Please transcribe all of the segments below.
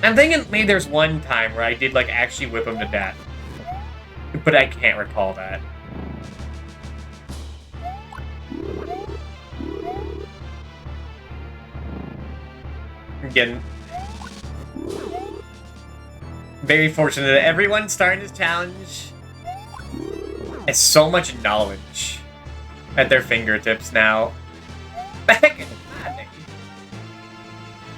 I'm thinking maybe there's one time where I did, like, actually whip him to death. But I can't recall that. Again, very fortunate that everyone's starting this challenge has so much knowledge at their fingertips now. Back in my day.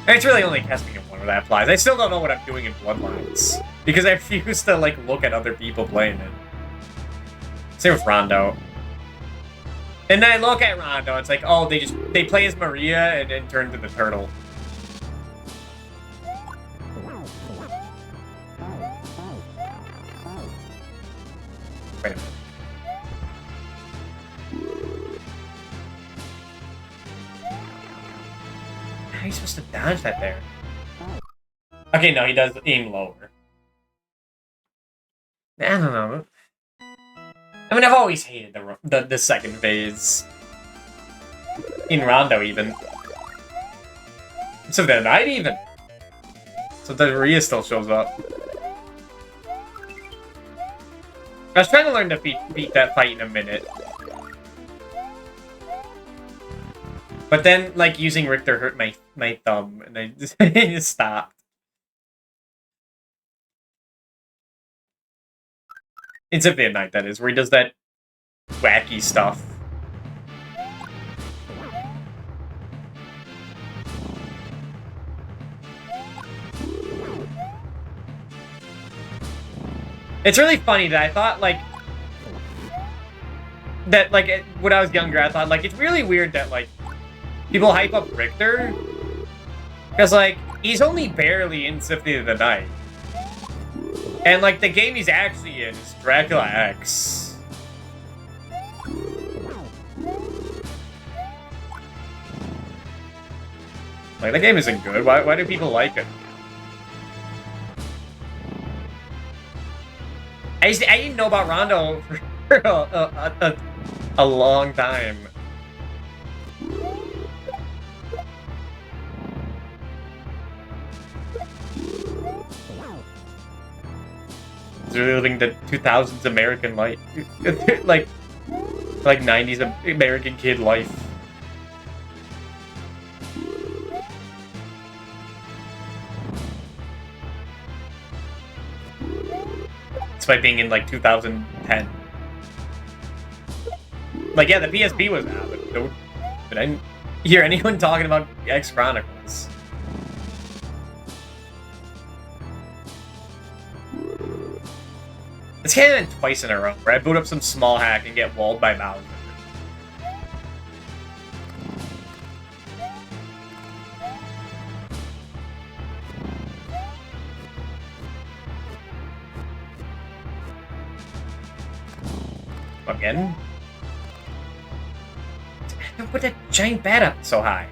And it's really only casting in one where that applies. I still don't know what I'm doing in Bloodlines, because I refuse to, like, look at other people playing it. Same with Rondo. And then I look at Rondo, it's like, oh, they play as Maria and then turn to the turtle. Wait a minute. How are you supposed to dodge that there? Okay, no, he does aim lower. I don't know. I mean, I've always hated the second phase. In Rondo, even. So the Knight, even. So the Maria still shows up. I was trying to learn to beat that fight in a minute. But then, like, using Richter hurt my thumb, and I just stopped. In Symphony of Night, that is, where he does that wacky stuff. It's really funny that I thought, like, when I was younger, I thought, like, it's really weird that, like, people hype up Richter, because, like, he's only barely in Symphony of the Night. And, like, the game he's actually in is Dracula X. Like, the game isn't good. Why do people like it? I didn't know about Rondo for a long time. They're living the 2000s American life, like 90s American kid life. Despite being in, like, 2010. Like, yeah, the PSP was out, but I didn't hear anyone talking about X Chronicles. It's happened twice in a row, where I boot up some small hack and get walled by Bowser. Again? Don't put that giant bat up so high.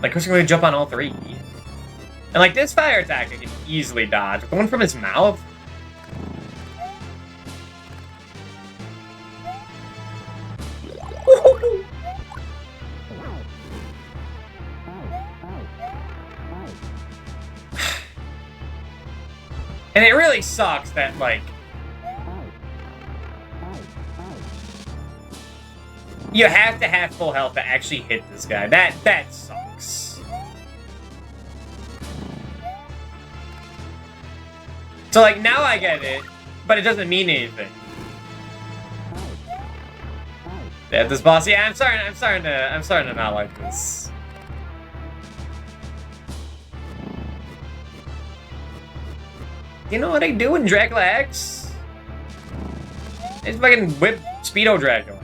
Like, who's going to jump on all three? And, like, this fire attack I can easily dodge. The one from his mouth? And it really sucks that, like, you have to have full health to actually hit this guy. That sucks. So, like, now I get it, but it doesn't mean anything. Yeah, this boss. Yeah, I'm starting to not like this. You know what I do in Dracula X? I just fucking whip Speedo Dracula.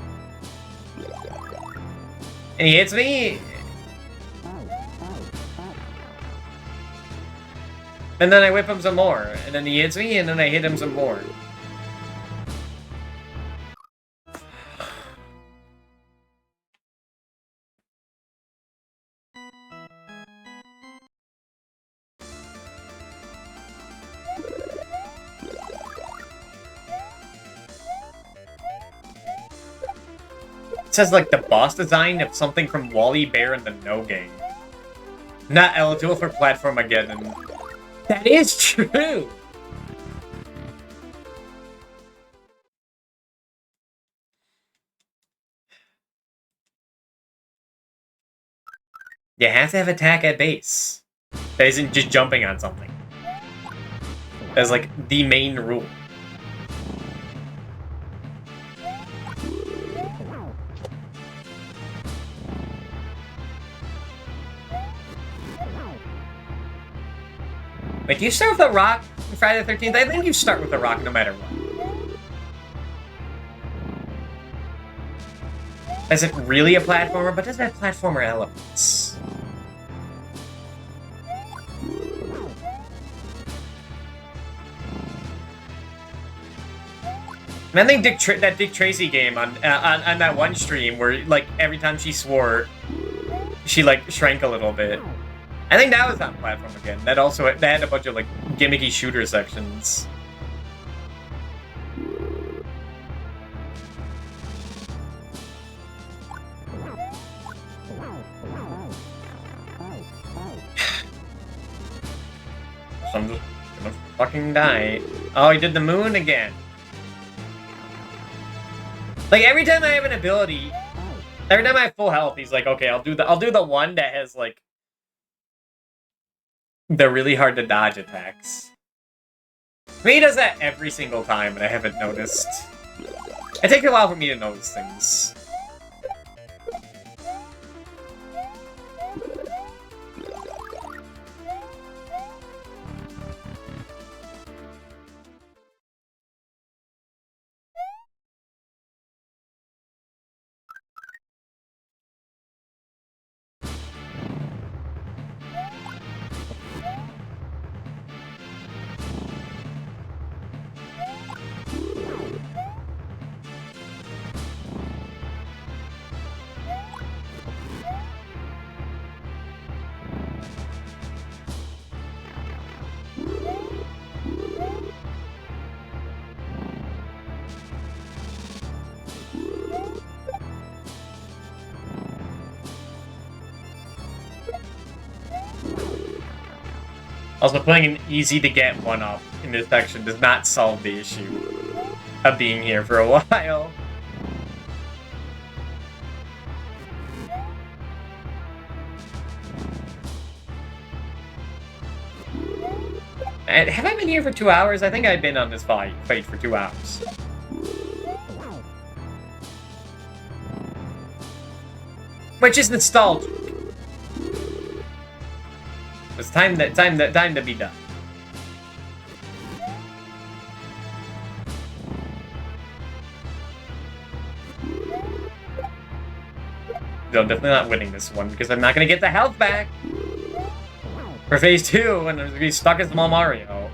And he hits me. And then I whip him some more. And then he hits me, and then I hit him some more. It says, like, the boss design of something from Wally Bear and the No Game. Not eligible for platform again. That is true! You have to have attack at base. That isn't just jumping on something. That's like the main rule. Like, you start with a rock in Friday the 13th? I think you start with a rock no matter what. Isn't really a platformer, but does have platformer elements. And I think that Dick Tracy game on that one stream where, like, every time she swore, she, like, shrank a little bit. I think that was on platform again. That had a bunch of, like, gimmicky shooter sections. So I'm just gonna fucking die. Oh, he did the moon again. Like, every time I have an ability, every time I have full health, he's like, okay, I'll do the one that has, like, the really hard to dodge attacks. I mean, he does that every single time, and I haven't noticed. It takes a while for me to notice things. Also, putting an easy-to-get one-up in this section does not solve the issue of being here for a while. And have I been here for 2 hours? I think I've been on this fight for 2 hours. Which is nostalgic. It's time to be done. No, I'm definitely not winning this one because I'm not gonna get the health back for phase 2, and I'm gonna be stuck as Small Mario.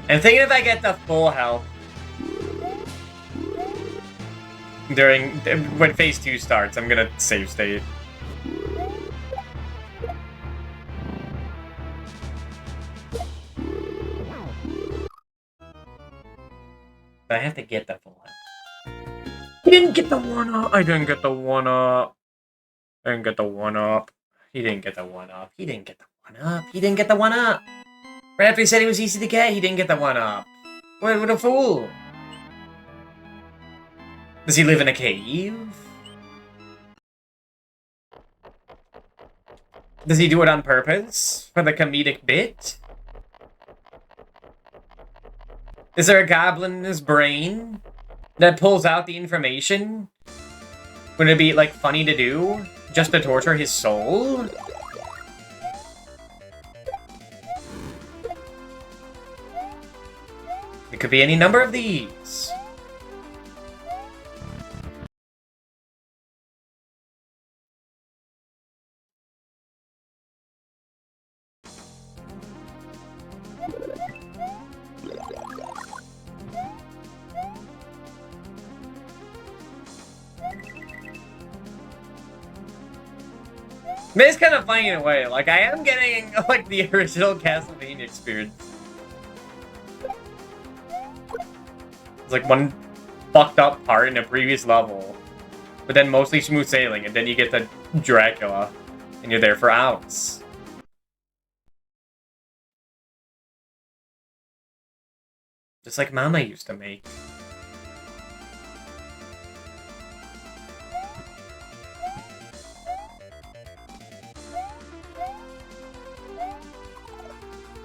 I'm thinking if I get the full health when phase 2 starts, I'm gonna save state. But I have to get the full health. He didn't get the 1-up. I didn't get the 1-up. I didn't get the 1-up. He didn't get the 1-up. He didn't get the 1-up. He didn't get the 1-up. Right after he said it was easy to get, he didn't get the 1-up. What a fool. Does he live in a cave? Does he do it on purpose? For the comedic bit? Is there a goblin in his brain that pulls out the information? Wouldn't it be, like, funny to do? Just to torture his soul? It could be any number of these. mean, it's kind of funny in a way. Like, I am getting, like, the original Castlevania experience. It's like one fucked up part in a previous level, but then mostly smooth sailing, and then you get the Dracula, and you're there for hours. Just like Mama used to make.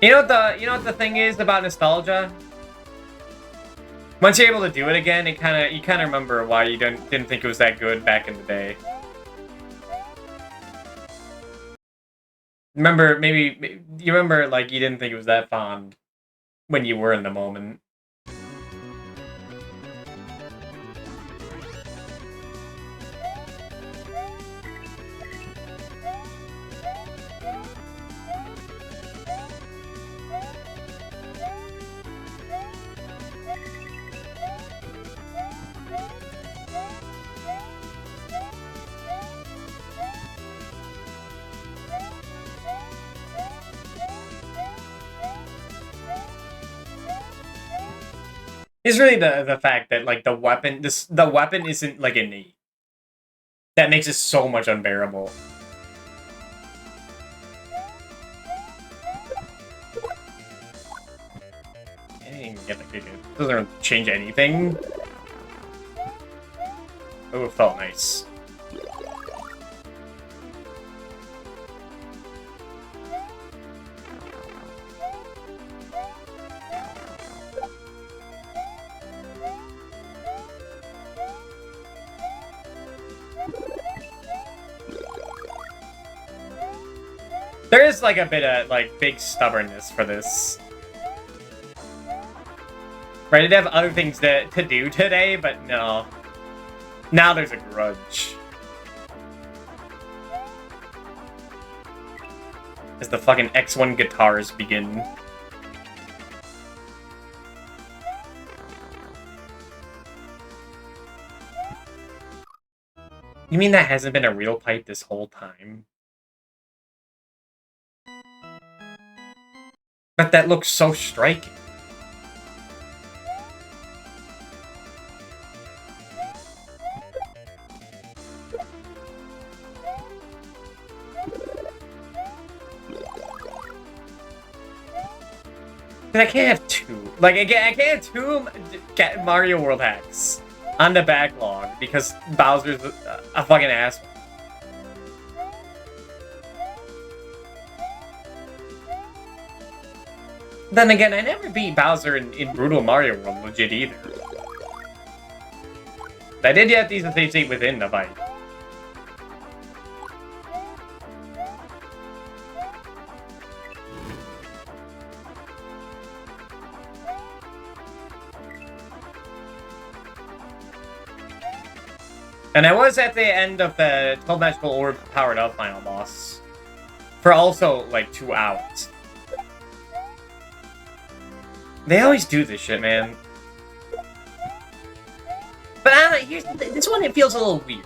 You know what the thing is about nostalgia? Once you're able to do it again, you kind of remember why you didn't think it was that good back in the day. Remember, maybe you remember like you didn't think it was that fond when you were in the moment. It's really the fact that like the weapon isn't like innate. That makes it so much unbearable. I didn't even get the kick. It doesn't really change anything. Oh, it felt nice. There is like a bit of like big stubbornness for this. Right, I did have other things to do today, but no. Now there's a grudge. As the fucking X1 guitars begin. You mean that hasn't been a real pipe this whole time? But that looks so striking. I can't have two. Like, I can't have two Mario World hacks on the backlog because Bowser's a fucking asshole. Then again, I never beat Bowser in Brutal Mario World legit either. I did get these if they stay within the fight. And I was at the end of the 12 Magical Orb Powered Up final boss. For also, like, 2 hours. They always do this shit, man. But I don't know, here's the thing. This one, it feels a little weird.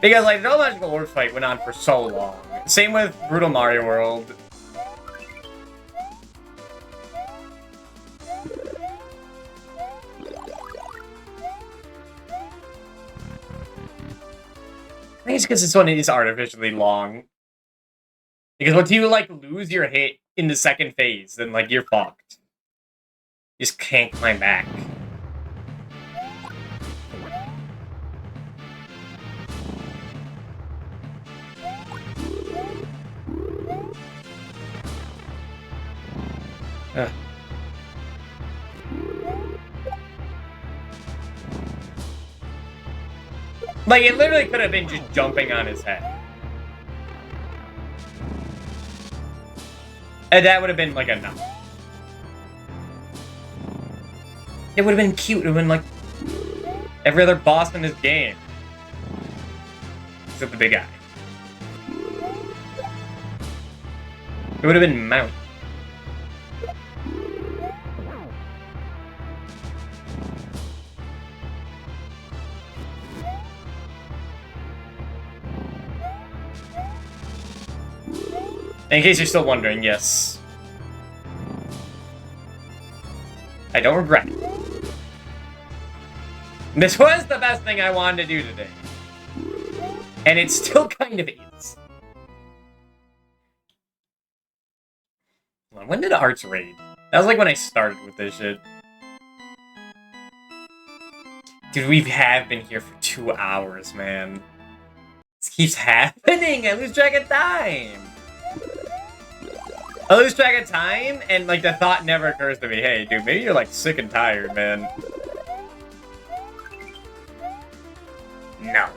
Because, like, the 12 Magical Orb fight went on for so long. Same with Brutal Mario World. I think it's because this one is artificially long. Because once you, like, lose your hit in the second phase, then, like, you're fucked. You just can't climb back. Ugh. Like, it literally could have been just jumping on his head. And that would have been, like, enough. It would have been cute. It would have been, like, every other boss in this game. Except the big guy. It would have been Mount. In case you're still wondering, yes. I don't regret it. This was the best thing I wanted to do today. And it still kind of is. When did Arts raid? That was like when I started with this shit. Dude, we have been here for 2 hours, man. This keeps happening. I lose track of time. I lose track of time, and like the thought never occurs to me, hey, dude, maybe you're like sick and tired, man. No.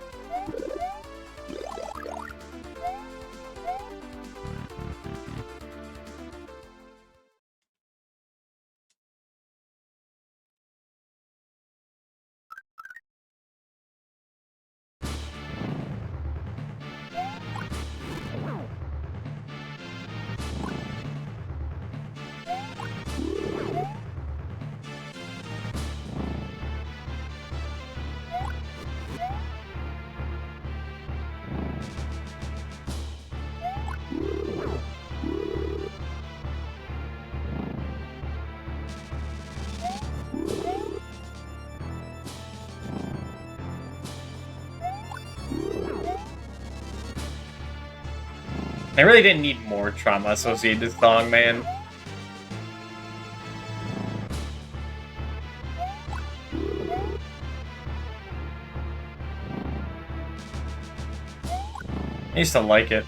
I really didn't need more trauma associated with this song, man. I used to like it.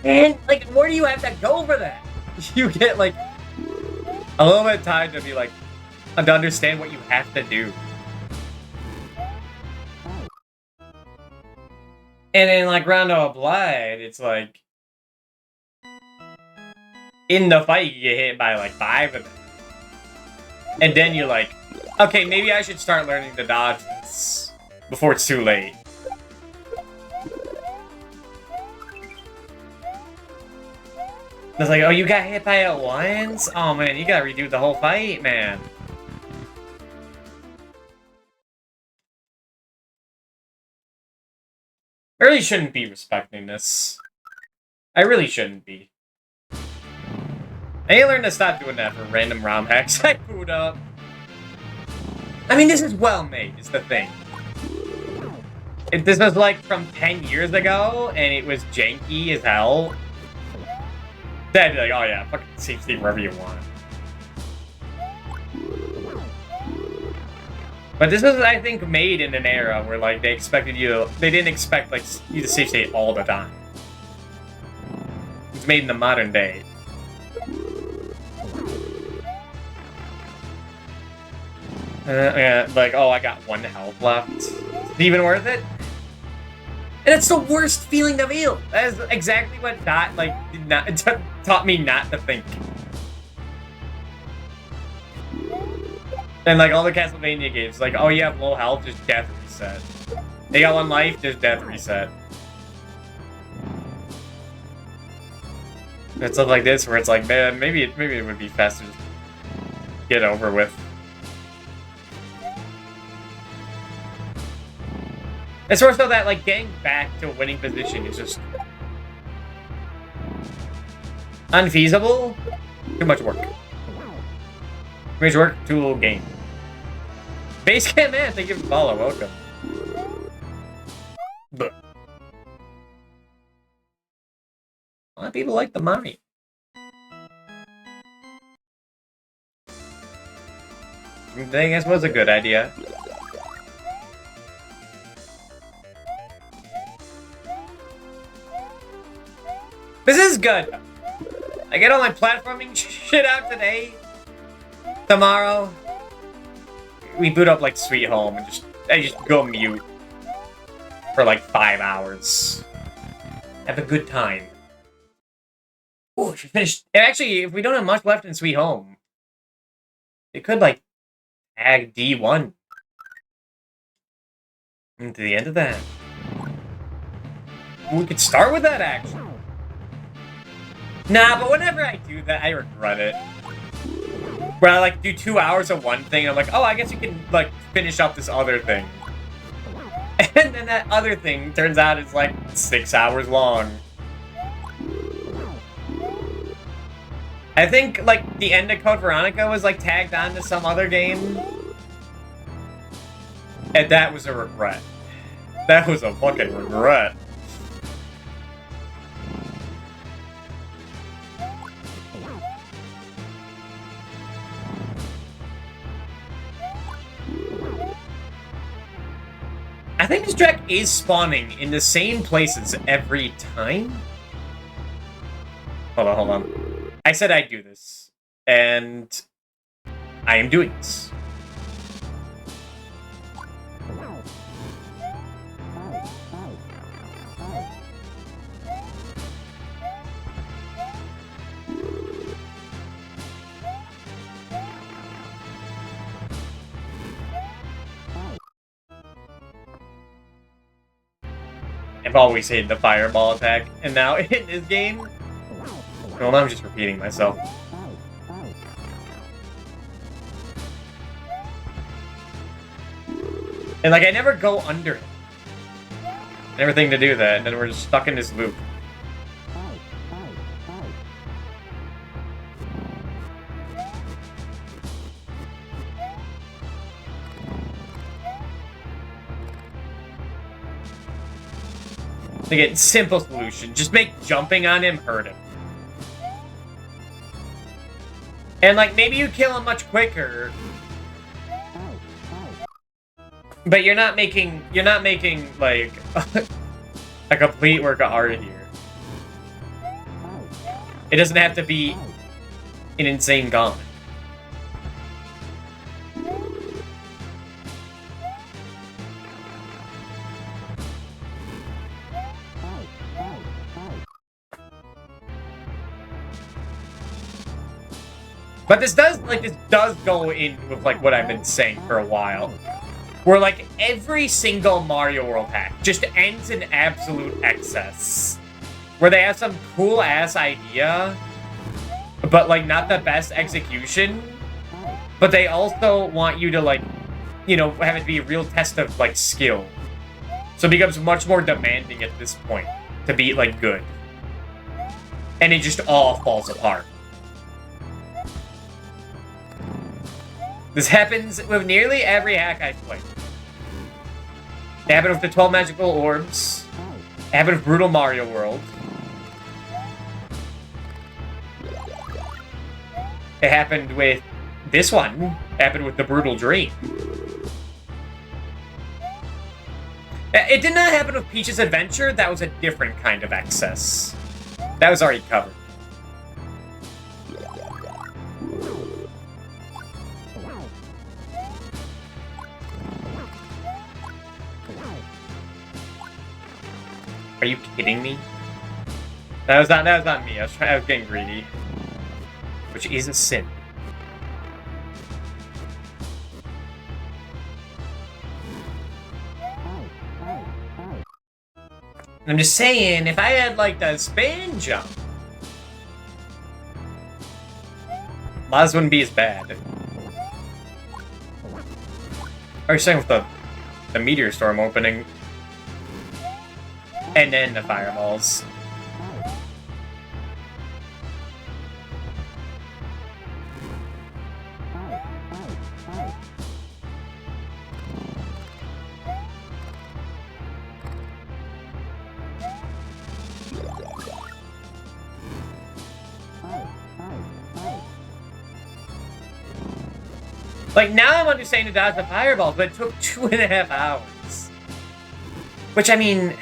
And, like, where do you have to go for that? You get, like, a little bit of time to be, like, to understand what you have to do. And in, like, Rondo of Blood, it's, like, in the fight, you get hit by, like, 5 of them. And then you're like, okay, maybe I should start learning to dodge this before it's too late. It's like, oh, you got hit by it once? Oh, man, you gotta redo the whole fight, man. I really shouldn't be respecting this. I really shouldn't be. I need to learn to stop doing that for random ROM hacks I boot up. I mean, this is well made, is the thing. If this was like from 10 years ago, and it was janky as hell, then I'd be like, oh yeah, fucking save state wherever you want. But this was, I think, made in an era where, like, they expected you to, they didn't expect, like, you to save state all the time. It's made in the modern day. Yeah, like, oh, I got 1 health left. Is it even worth it? And it's the worst feeling to feel. That is exactly what taught me not to think. And like all the Castlevania games, like, oh, you have low health, just death reset. They got 1 life, just death reset. It's stuff like this where it's like, man, maybe it would be faster to get over with. It's more so that, like, getting back to a winning position is just unfeasible. Too much work. Too much work, too little game. Basecamp man, thank you for the follow. Welcome. But a lot of people like the Mania. I guess was a good idea. This is good. I get all my platforming shit out today. Tomorrow, we boot up like Sweet Home and I just go mute for like 5 hours. Have a good time. Oh, if you finish, actually, if we don't have much left in Sweet Home, it could like add D1 into the end of that. We could start with that actually. Nah, but whenever I do that, I regret it. Where I like do 2 hours of one thing, and I'm like, oh, I guess you can like finish up this other thing. And then that other thing turns out it's like 6 hours long. I think like the end of Code Veronica was like tagged on to some other game. And that was a regret. That was a fucking regret. I think this track is spawning in the same places every time. Hold on. I said I'd do this. And I am doing this. I've always hated the fireball attack, and now in this game... Well, now I'm just repeating myself. And, like, I never go under it. I never think to do that, and then we're just stuck in this loop. Again, simple solution. Just make jumping on him hurt him. And, like, maybe you kill him much quicker. But you're not making, like, a complete work of art here. It doesn't have to be an insane gauntlet. But this does go in with, like, what I've been saying for a while. Where, like, every single Mario World hack just ends in absolute excess. Where they have some cool-ass idea, but, like, not the best execution. But they also want you to, like, you know, have it be a real test of, like, skill. So it becomes much more demanding at this point to be, like, good. And it just all falls apart. This happens with nearly every hack I play. It happened with the 12 magical orbs. It happened with Brutal Mario World. It happened with this one. It happened with the Brutal Dream. It did not happen with Peach's Adventure. That was a different kind of excess. That was already covered. Are you kidding me? That was not me. I was getting greedy. Which is a sin. I'm just saying, if I had, like, the spin jump, Maz wouldn't be as bad. Are you saying with the Meteor Storm opening? And then the fireballs. Like, now I'm understanding to dodge the fireballs, but it took 2.5 hours. Which, I mean...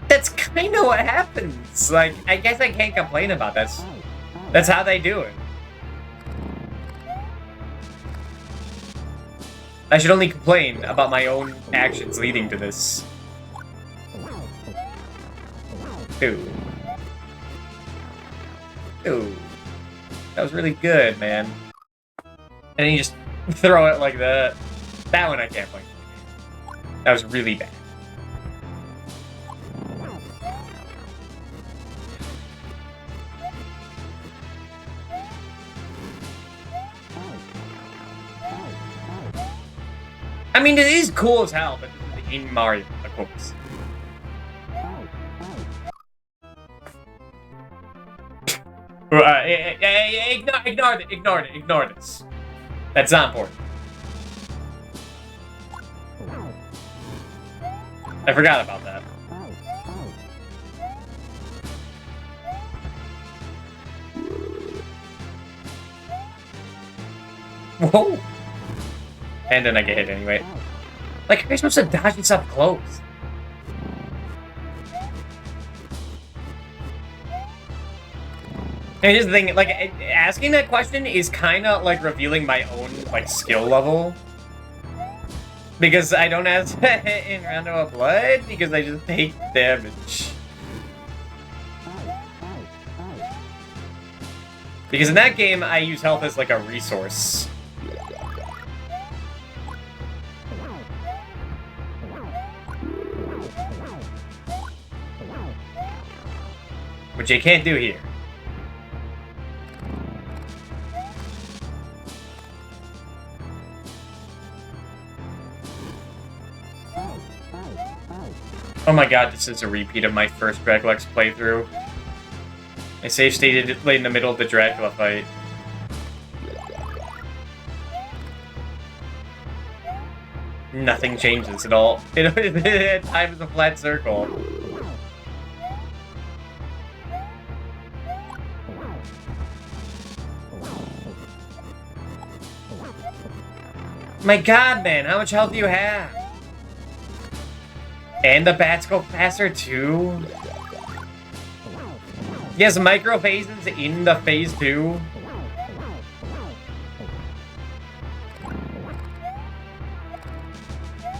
that's kind of what happens. Like, I guess I can't complain about that. That's how they do it. I should only complain about my own actions leading to this. Ooh. Ooh. That was really good, man. And then you just throw it like that. That one I can't blame. That was really bad. I mean, it is cool as hell, but in Mario, of course. Ignore this. That's not important. I forgot about that. Whoa! And then I get hit anyway. Like, how are you supposed to dodge this up close? And here's the thing, like, asking that question is kind of like revealing my own, like, skill level. Because I don't have to hit in Rondo of Blood, because I just take damage. Because in that game, I use health as, like, a resource. Which you can't do here. Oh my god, this is a repeat of my first Draculax playthrough. I save stated late in the middle of the Dracula fight. Nothing changes at all. Time is a flat circle. My god, man, how much health do you have? And the bats go faster too? Yes, micro phases in the phase 2.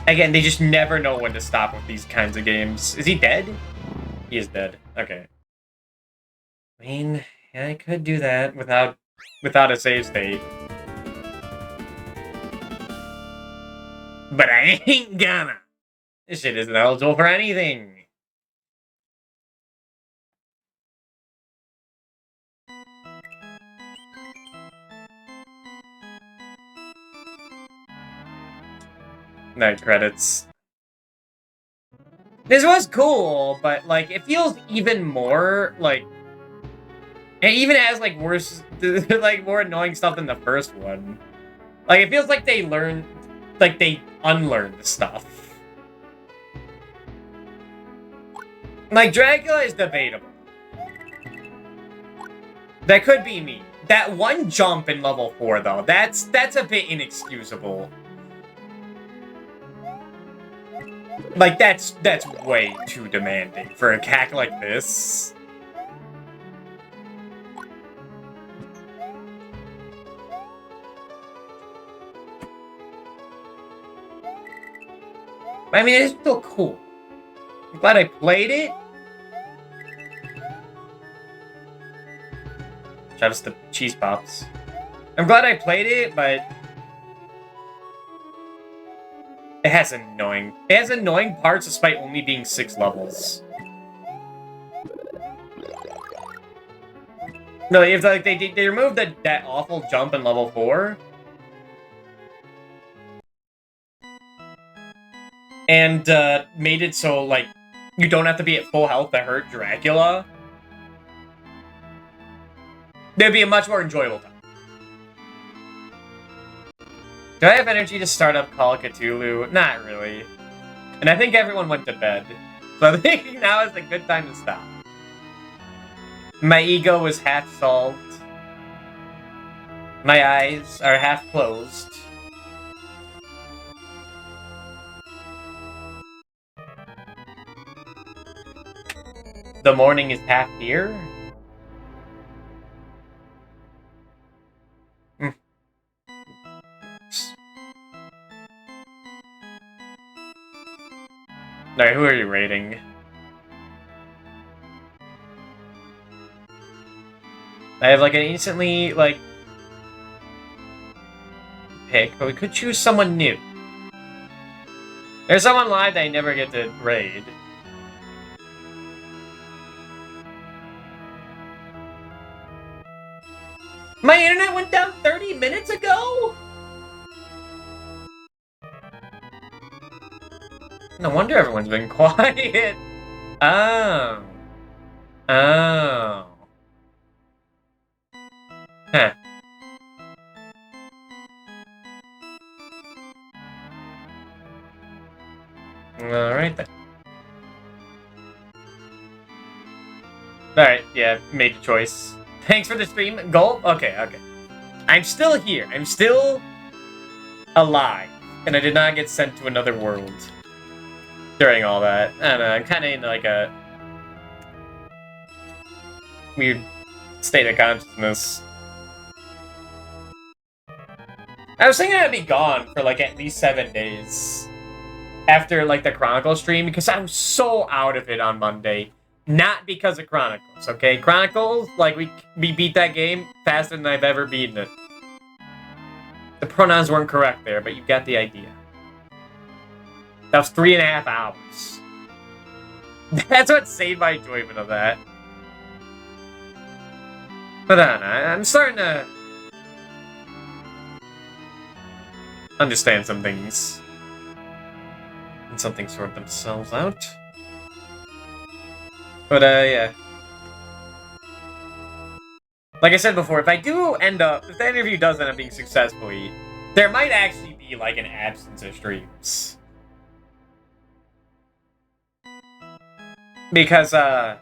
Again, they just never know when to stop with these kinds of games. Is he dead? He is dead. Okay. I mean, yeah, I could do that without a save state. But I ain't gonna. This shit isn't eligible for anything. No credits. This was cool, but, like, it feels even more, like... It even has, like, worse... like, more annoying stuff than the first one. Like, it feels like they learned... Like, they unlearned stuff. Like, Dracula is debatable. That could be me. That one jump in level 4, though, that's a bit inexcusable. Like, that's way too demanding for a cack like this. I mean, it's still cool. I'm glad I played it. Shout out to Cheese Pops. I'm glad I played it, but... It has annoying parts despite only being 6 levels. No, if like they removed that awful jump in level 4. And made it so like you don't have to be at full health to hurt Dracula. There'd be a much more enjoyable time. Do I have energy to start up Call of Cthulhu? Not really. And I think everyone went to bed. So I think now is a good time to stop. My ego is half solved. My eyes are half closed. The morning is half here? Alright, who are you rating? I have like an instantly like pick, but we could choose someone new. There's someone live that I never get to raid. My internet went down 30 minutes ago? No wonder everyone's been quiet. Oh. Oh. Huh. Alright then. Alright, yeah, made a choice. Thanks for the stream. Gulp? Okay, okay. I'm still here. I'm still alive. And I did not get sent to another world during all that. I don't know, I'm kind of in like a weird state of consciousness. I was thinking I'd be gone for like at least 7 days after like the Chronicle stream because I was so out of it on Monday. Not because of Chronicles, okay? Chronicles, like we beat that game faster than I've ever beaten it. The pronouns weren't correct there, but you got the idea. That was 3.5 hours. That's what saved my enjoyment of that. But I don't know, I'm starting to understand some things. And some things sort themselves out. But, yeah. Like I said before, if I do end up, if the interview does end up being successfully, there might actually be, like, an absence of streams. Because, yeah,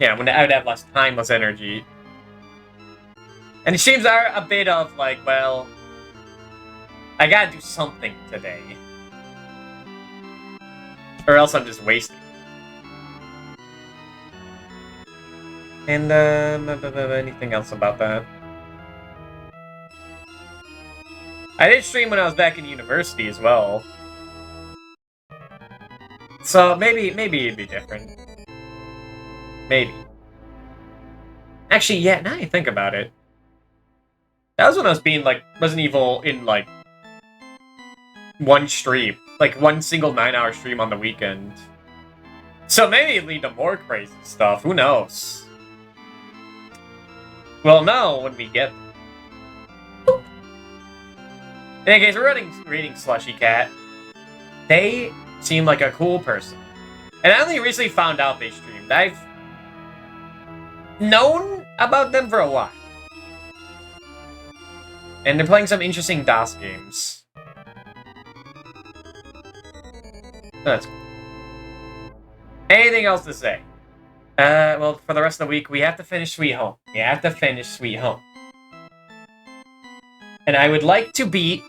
I would have less time, less energy. And the streams are a bit of, like, well, I gotta do something today. Or else I'm just wasting. And, anything else about that? I did stream when I was back in university as well. So, maybe it'd be different. Maybe. Actually, yeah, now you think about it. That was when I was being, like, Resident Evil in, like, one stream. Like, one single 9-hour stream on the weekend. So maybe it'd lead to more crazy stuff. Who knows? Well, no, when we get there. In any case, we're reading Slushy Cat. They seem like a cool person. And I only recently found out they streamed. I've known about them for a while. And they're playing some interesting DOS games. That's cool. Anything else to say? Well, for the rest of the week, we have to finish Sweet Home. We have to finish Sweet Home. And I would like to beat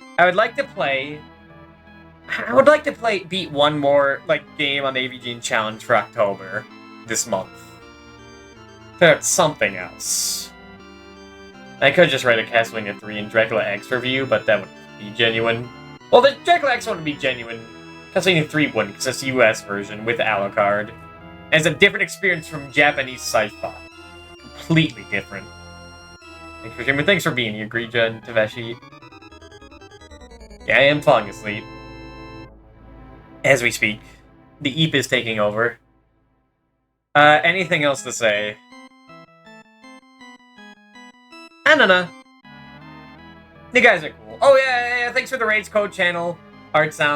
one more, like, game on the AVG Challenge for October this month. That's something else. I could just write a Castlevania 3 and Dracula X review, but that wouldn't be genuine. Well, the Dracula X one would be genuine. Castlevania 3 wouldn't, because it's the US version with Alucard. And it's a different experience from Japanese sci-fi. Completely different. Thanks for being here, Grija and Taveshi. Yeah, I am falling asleep. As we speak. The Eep is taking over. Anything else to say? I don't know. You guys are cool. Oh yeah, thanks for the Raids Code channel. Art Sound.